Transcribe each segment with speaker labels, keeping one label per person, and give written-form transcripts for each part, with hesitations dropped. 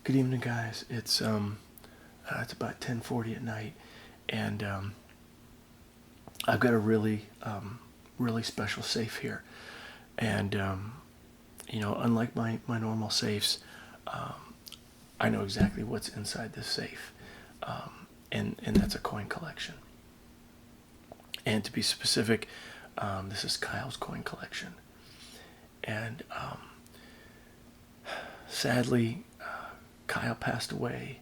Speaker 1: Good evening, guys. It's about 10:40 at night, and I've got a really special safe here. And unlike my normal safes, um, I know exactly what's inside this safe, and that's a coin collection. And to be specific, this is Kyle's coin collection. And sadly, Kyle passed away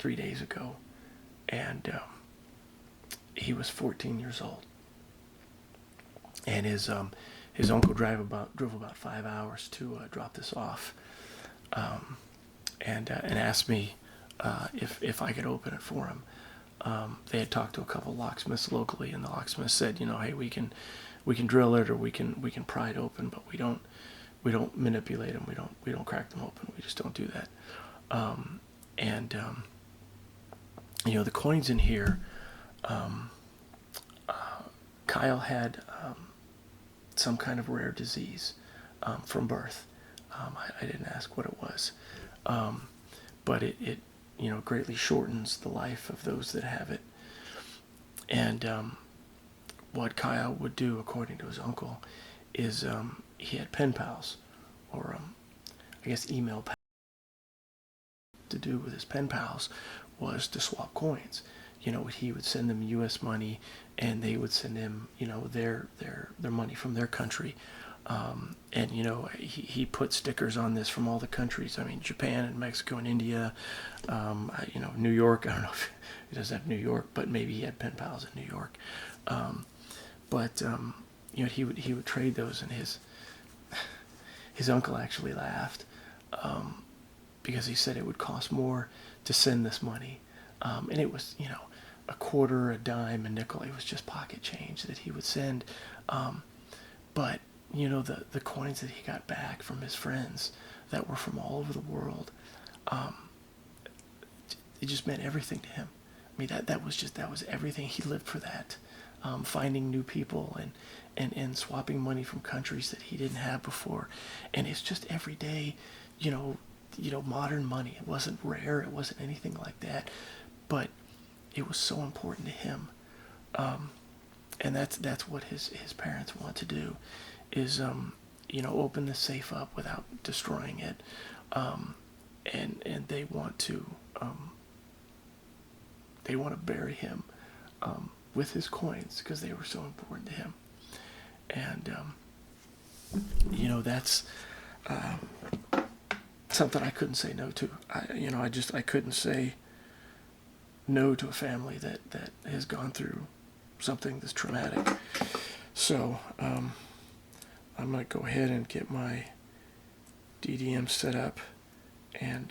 Speaker 1: 3 days ago, and he was 14 years old. And his uncle drove about 5 hours to drop this off, um, and asked me if I could open it for him. They had talked to a couple locksmiths locally, and the locksmith said, hey, we can drill it, or we can pry it open, but we don't manipulate them. We don't crack them open. We just don't do that. And the coins in here. Um, Kyle had some kind of rare disease from birth. I didn't ask what it was, um, but it greatly shortens the life of those that have it. And what Kyle would do, according to his uncle, is he had pen pals, or I guess email pals. To do with his pen pals was to swap coins. He would send them U.S. money, and they would send him, their money from their country. And he put stickers on this from all the countries. I mean, Japan and Mexico and India. New York. I don't know if he doesn't have New York, but maybe he had pen pals in New York. But he would trade those, and his uncle actually laughed, because he said it would cost more to send this money. And it was, a quarter, a dime, a nickel. It was just pocket change that he would send. But, the coins that he got back from his friends that were from all over the world, um, it just meant everything to him. I mean, that was everything. He lived for that. Finding new people, and swapping money from countries that he didn't have before. And it's just every day, modern money. It wasn't rare. It wasn't anything like that. But it was so important to him. And that's what his parents want to do, is open the safe up without destroying it. And they want to bury him with his coins, because they were so important to him. And that's something I couldn't say no to. I couldn't say no to a family that has gone through something this traumatic. So I'm gonna go ahead and get my DDM set up, and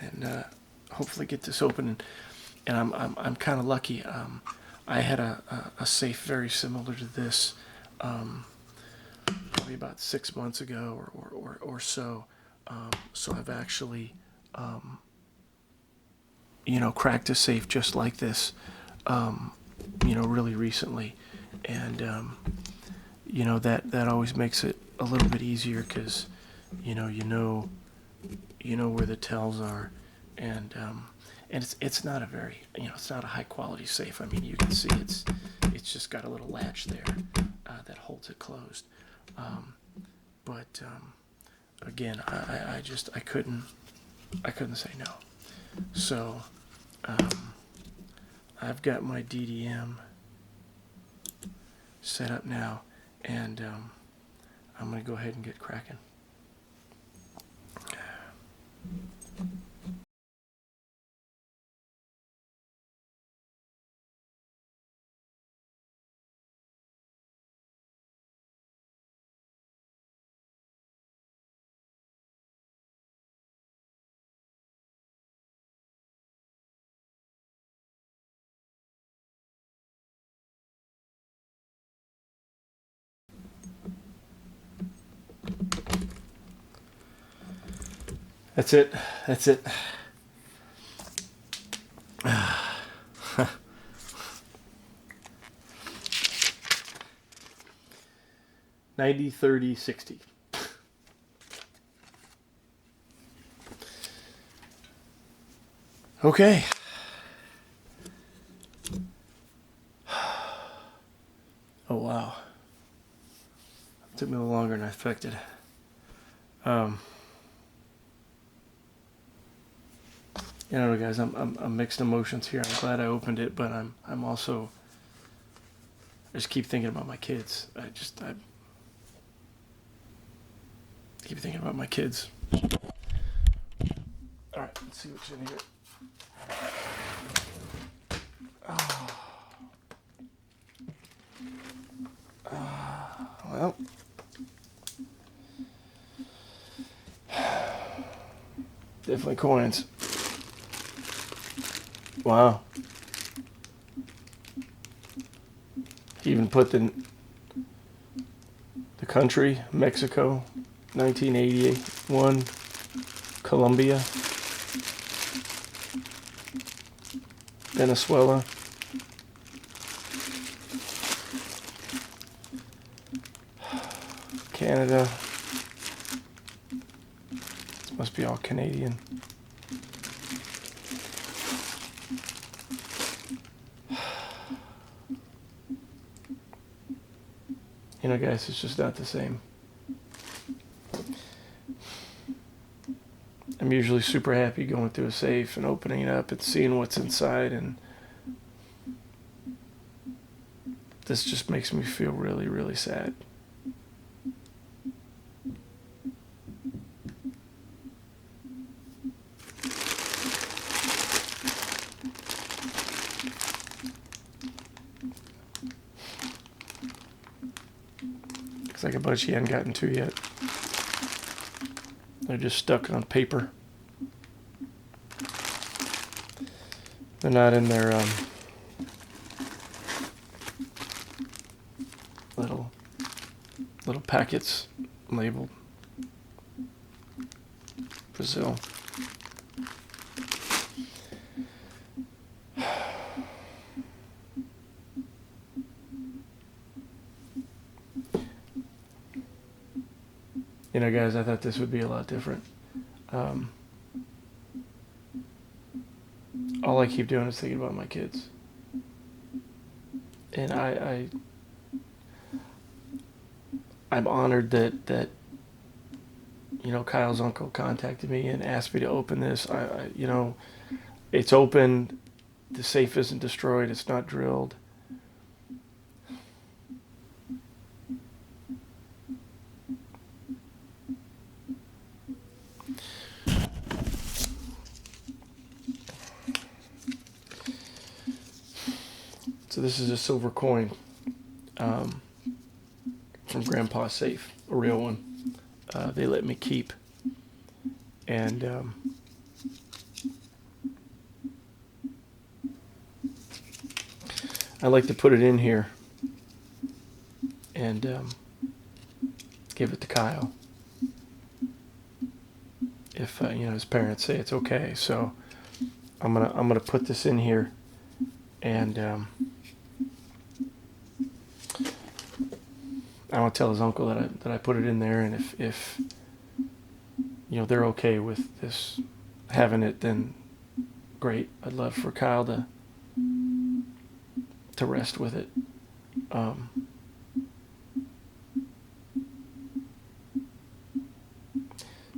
Speaker 1: then hopefully get this open. And I'm kind of lucky. I had a safe very similar to this, probably about 6 months ago, or so. So I've actually cracked a safe just like this, really recently. And that always makes it a little bit easier, because you know where the tells are. And it's not a very, it's not a high quality safe. I mean, you can see it's just got a little latch there that holds it closed. But again, I couldn't say no. So I've got my DDM set up now, and I'm gonna go ahead and get cracking. That's it. That's it. 90, 30, 60. Okay. Oh wow. It took me a little longer than I expected. You know, guys, I'm mixed emotions here. I'm glad I opened it, but I'm also, I just keep thinking about my kids. I keep thinking about my kids. All right, let's see what's in here. Well, definitely coins. Wow. He even put the country, Mexico, 1981, Colombia, Venezuela, Canada. This must be all Canadian. You know, guys, it's just not the same. I'm usually super happy going through a safe and opening it up and seeing what's inside, and this just makes me feel really, really sad. Looks like a bunch you hadn't gotten to yet. They're just stuck on paper. They're not in their little packets labeled Brazil. You know, guys, I thought this would be a lot different. All I keep doing is thinking about my kids. And I'm honored that you know, Kyle's uncle contacted me and asked me to open this. You know, it's open. The safe isn't destroyed. It's not drilled. So this is a silver coin from Grandpa's safe, a real one. They let me keep, and I like to put it in here and give it to Kyle if you know, his parents say it's okay. So I'm gonna put this in here, and I want to tell his uncle that I put it in there, and if you know, they're okay with this having it, then great. I'd love for Kyle to rest with it.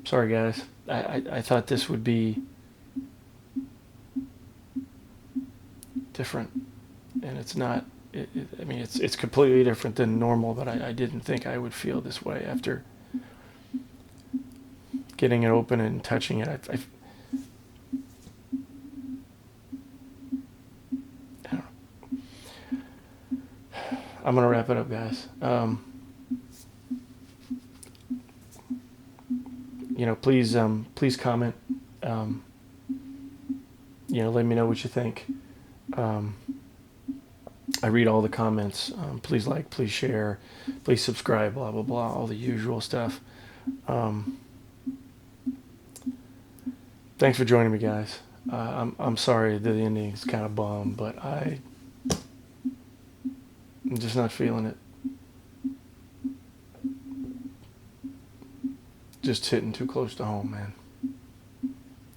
Speaker 1: Sorry, guys. I thought this would be different, and it's not. I mean, it's completely different than normal, but I didn't think I would feel this way after getting it open and touching it. I don't know. I'm gonna wrap it up, guys. You know, please comment. You know, let me know what you think. I read all the comments. Please like, please share, please subscribe, blah, blah, blah, all the usual stuff. Thanks for joining me, guys. I'm sorry that the ending's kind of bum, but I'm just not feeling it. Just hitting too close to home, man.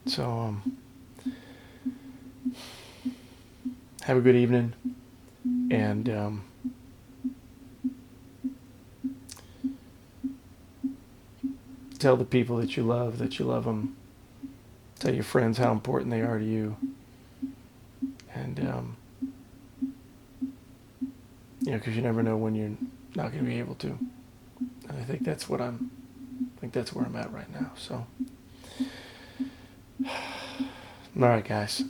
Speaker 1: So, have a good evening, and tell the people that you love them. Tell your friends how important they are to you, and because you never know when you're not going to be able to. And I think that's where I'm at right now. So, all right, guys.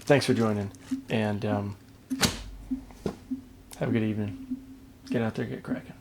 Speaker 1: Thanks for joining, and have a good evening. Get out there, get cracking.